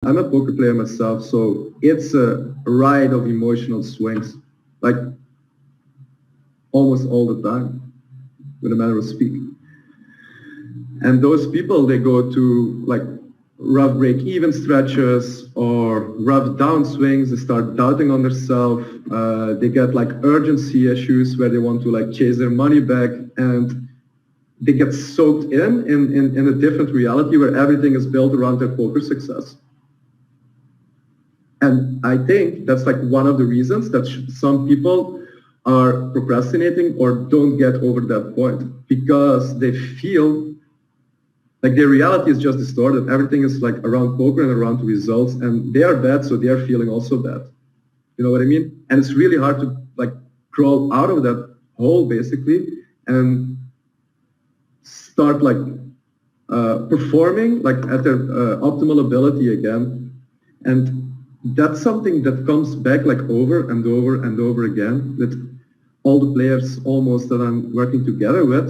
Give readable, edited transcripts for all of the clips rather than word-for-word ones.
I'm a poker player myself, so it's a ride of emotional swings, like almost all the time, with a manner of speaking. And those people, they go to like rough break-even stretches or rough downswings. They start doubting on themselves. They get like urgency issues where they want to like chase their money back, and they get soaked in a different reality where everything is built around their poker success. And I think that's like one of the reasons that some people are procrastinating or don't get over that point, because they feel like their reality is just distorted. Everything is like around poker and around the results, and they are bad, so they are feeling also bad. You know what I mean? And it's really hard to like crawl out of that hole basically and start like performing like at their optimal ability again. And that's something that comes back like over and over and over again with all the players almost that I'm working together with.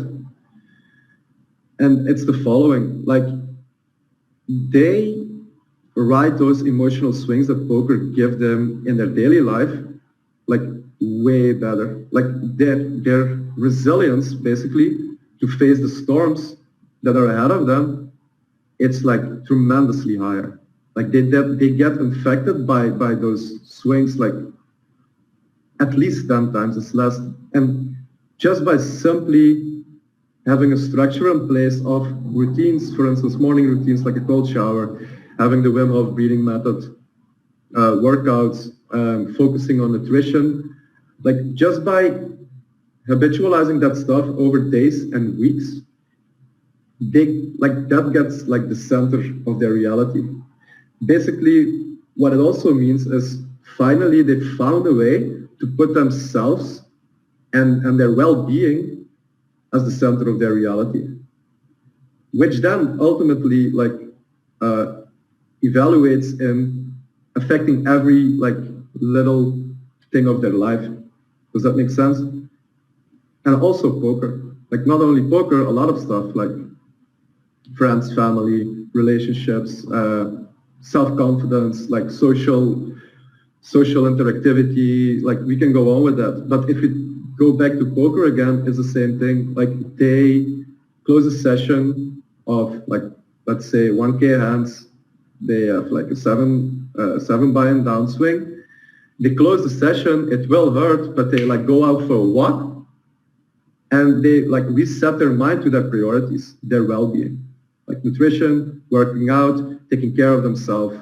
And it's the following, like they ride those emotional swings that poker give them in their daily life like way better. Like their resilience basically to face the storms that are ahead of them, it's like tremendously higher. Like they get infected by those swings like at least 10 times as less. And just by simply having a structure in place of routines, for instance, morning routines like a cold shower, having the Wim Hof breathing method, workouts, focusing on nutrition, like just by habitualizing that stuff over days and weeks, that gets like the center of their reality. Basically, what it also means is finally they found a way to put themselves and their well-being as the center of their reality, which then ultimately like evaluates in affecting every like little thing of their life. Does that make sense? And also poker, like not only poker, a lot of stuff like friends, family, relationships, self-confidence, like social interactivity, like we can go on with that. But if we go back to poker again, it's the same thing. Like they close a session of like, let's say 1K hands. They have like a seven buy-in downswing. They close the session, it will hurt, but they like go out for a walk and they like reset their mind to their priorities, their well-being, like nutrition, working out, taking care of themselves.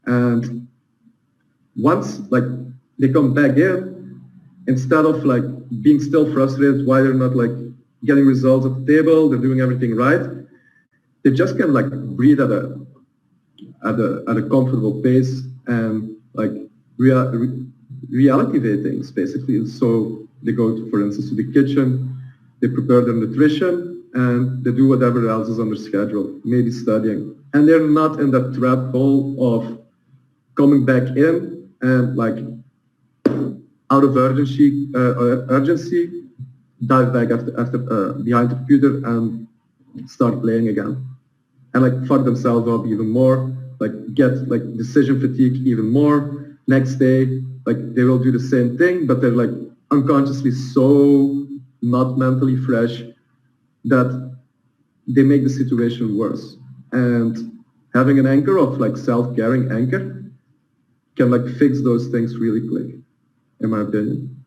And once like they come back in, instead of like being still frustrated why they're not like getting results at the table, they're doing everything right, they just can like breathe at a comfortable pace and like reality things basically. So they go to, for instance, to the kitchen, they prepare their nutrition, and they do whatever else is on their schedule, maybe studying. And they're not in that trap hole of coming back in and like out of urgency, dive back after behind the computer and start playing again, and like fuck themselves up even more, like get like decision fatigue even more. Next day, like they will do the same thing, but they're like unconsciously so not mentally fresh that they make the situation worse. And having an anchor of like self-caring anchor can like fix those things really quick, in my opinion.